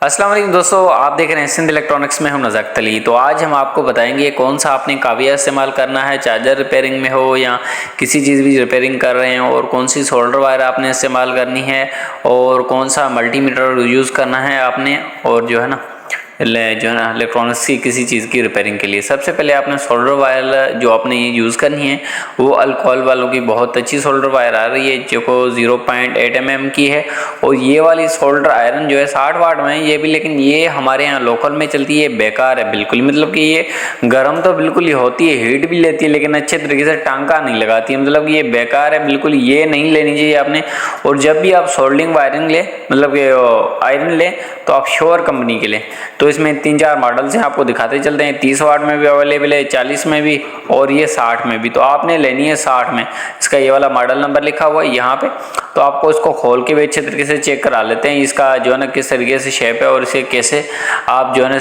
अस्सलाम वालेकुम दोस्तों, आप देख रहे हैं सिंध इलेक्ट्रॉनिक्स में हम नज़ाकत अली। तो आज हम आपको बताएंगे कौन सा आपने काविया इस्तेमाल करना है, चार्जर रिपेयरिंग में हो या किसी चीज़ भी रिपेयरिंग कर रहे हैं, और कौन सी सोल्डर वायर आपने इस्तेमाल करनी है और कौन सा मल्टीमीटर यूज़ करना है आपने, और जो है ना इलेक्ट्रॉनिक्स की किसी चीज़ की रिपेयरिंग के लिए सबसे पहले आपने सोल्डर वायर जो आपने ये यूज़ करनी है वो अल्कोहल वालों की बहुत अच्छी सोल्डर वायर आ रही है जो को 0.8 mm की है। और ये वाली सोल्डर आयरन जो है 60 वाट में है ये भी, लेकिन ये हमारे यहाँ लोकल में चलती है, बेकार है बिल्कुल। मतलब कि ये गर्म तो बिल्कुल ही होती है, हीट भी लेती है, लेकिन अच्छे तरीके से टांका नहीं लगाती है। मतलब कि ये बेकार है बिल्कुल, ये नहीं लेनी चाहिए आपने। और जब भी आप सोल्डिंग वायरिंग ले, मतलब कि आयरन ले, तो आप श्योर कंपनी के लें। तो इसमें 3-4 मॉडल्स हैं, आपको दिखाते चलते हैं। 30 वाट में भी अवेलेबल है, 40 में भी, और ये 60 में भी। तो आपने लेनी है 60 में। इसका ये वाला मॉडल नंबर लिखा हुआ है यहाँ पे। तो आपको इसको खोल के भी अच्छे तरीके से चेक करा लेते हैं, इसका जो है ना किस तरीके से शेप है और इसे कैसे आप जो है ना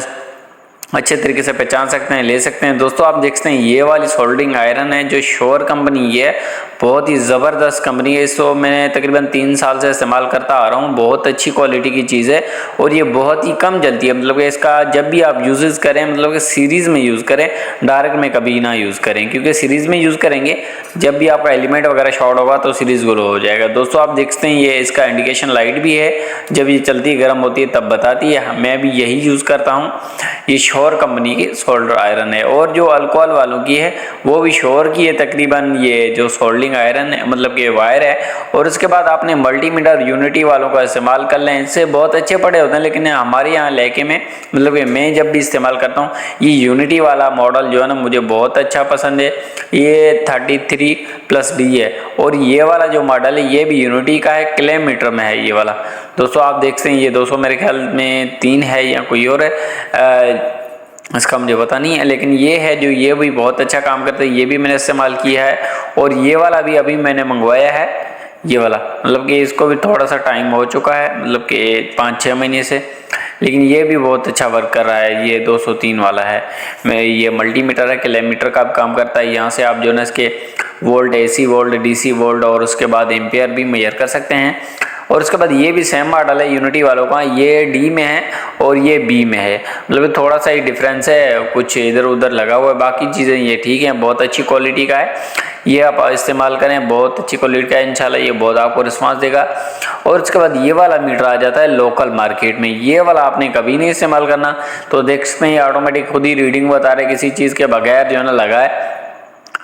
अच्छे तरीके से पहचान सकते हैं, ले सकते हैं। दोस्तों आप देख सकते हैं ये वाली सोल्डरिंग आयरन है जो श्योर कंपनी ये बहुत ही ज़बरदस्त कंपनी है। इसको मैंने तकरीबन 3 साल से इस्तेमाल करता आ रहा हूँ, बहुत अच्छी क्वालिटी की चीज़ है और ये बहुत ही कम जलती है। मतलब कि इसका जब भी आप यूज़ करें, मतलब कि सीरीज़ में यूज़ करें, डायरेक्ट में कभी ना यूज़ करें, क्योंकि सीरीज़ में यूज़ करेंगे जब भी आपका एलिमेंट वगैरह शॉर्ट होगा तो सीरीज़ ग्लो हो जाएगा। दोस्तों आप देख सकते हैं ये इसका इंडिकेशन लाइट भी है, जब ये चलती गर्म होती है तब बताती है। मैं भी यही यूज़ करता हूँ, ये श्योर कंपनी की सोल्डर आयरन है। और जो अल्कोहल वालों की है वो भी श्योर की है तकरीबन, ये जो सोल्डिंग आयरन है मतलब कि वायर है। और उसके बाद आपने मल्टीमीटर यूनिटी वालों का इस्तेमाल कर लें, इससे बहुत अच्छे पड़े होते हैं। लेकिन हमारे यहाँ इलाके में मतलब कि मैं जब भी इस्तेमाल करता हूँ ये यूनिटी वाला मॉडल जो है ना मुझे बहुत अच्छा पसंद है। ये 33+D है और ये वाला जो मॉडल है ये भी यूनिटी का है, किलोमीटर में है ये वाला। दोस्तों आप देखते हैं ये 200 मेरे ख्याल में 3 है या कोई और है, इसका मुझे पता नहीं है, लेकिन ये है जो ये भी बहुत अच्छा काम करता है, ये भी मैंने इस्तेमाल किया है। और ये वाला भी अभी मैंने मंगवाया है, ये वाला मतलब कि इसको भी थोड़ा सा टाइम हो चुका है, मतलब कि 5-6 महीने से, लेकिन ये भी बहुत अच्छा वर्क कर रहा है। ये 203 वाला है, मैं ये मल्टीमीटर है, किलोमीटर का काम करता है। यहाँ से आप जो है इसके volt, AC volt, DC volt और उसके बाद एम्पियर भी मेजर कर सकते हैं। और उसके बाद ये भी सेम मॉडल है यूनिटी वालों का, ये D में है और ये B में है, मतलब थोड़ा सा ही डिफरेंस है, कुछ इधर उधर लगा हुआ है, बाकी चीज़ें ये ठीक है। बहुत अच्छी क्वालिटी का है, ये आप इस्तेमाल करें, बहुत अच्छी क्वालिटी का है, इंशाल्लाह ये बहुत आपको रिस्पांस देगा। और उसके बाद ये वाला मीटर आ जाता है लोकल मार्केट में, ये वाला आपने कभी नहीं इस्तेमाल करना। तो देख सकते हैं ये ऑटोमेटिक खुद ही रीडिंग बता रहे, किसी चीज़ के बगैर जो है ना लगाए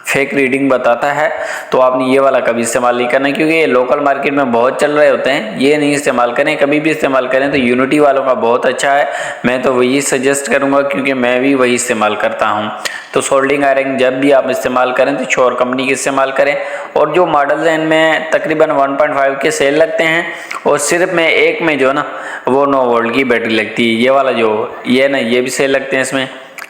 फेक रीडिंग बताता है। तो आपने ये वाला कभी इस्तेमाल नहीं करना, क्योंकि ये लोकल मार्केट में बहुत चल रहे होते हैं, ये नहीं इस्तेमाल करें। कभी भी इस्तेमाल करें तो यूनिटी वालों का बहुत अच्छा है, मैं तो वही सजेस्ट करूंगा क्योंकि मैं भी वही इस्तेमाल करता हूं। तो सोल्डिंग आयरन जब भी आप इस्तेमाल करें तो श्योर कंपनी की इस्तेमाल करें। और जो मॉडल्स हैं इनमें तकरीबन 1.5 के सेल लगते हैं और सिर्फ में एक में जो ना वो 9 वोल्ट की बैटरी लगती है। ये वाला जो ये ना ये भी सेल लगते हैं, इसमें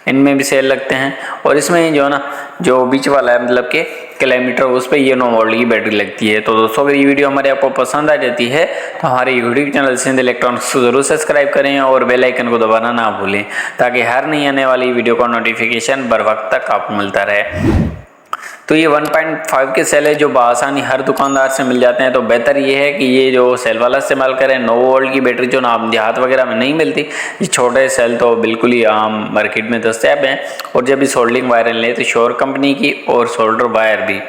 इनमें भी सेल लगते हैं। और इसमें जो है ना जो बीच वाला है मतलब कि किलोमीटर, उस पर ये 9 वोल्ट की बैटरी लगती है। तो दोस्तों अगर ये वीडियो हमारे आपको पसंद आ जाती है तो हमारे यूट्यूब चैनल सिंध इलेक्ट्रॉनिक्स को जरूर सब्सक्राइब करें और बेल आइकन को दबाना ना भूलें, ताकि हर नई आने वाली वीडियो का नोटिफिकेशन बर वक्त तक आपको मिलता रहे। तो ये 1.5 के सेल है जो बआसानी हर दुकानदार से मिल जाते हैं। तो बेहतर ये है कि ये जो सेल वाला इस्तेमाल करें। 9 वोल्ट की बैटरी जो ना आप देहात वगैरह में नहीं मिलती, ये छोटे सेल तो बिल्कुल ही आम मार्केट में दस्तयाब हैं। और जब भी सोल्डिंग वायर लें तो श्योर कंपनी की और सोल्डर वायर भी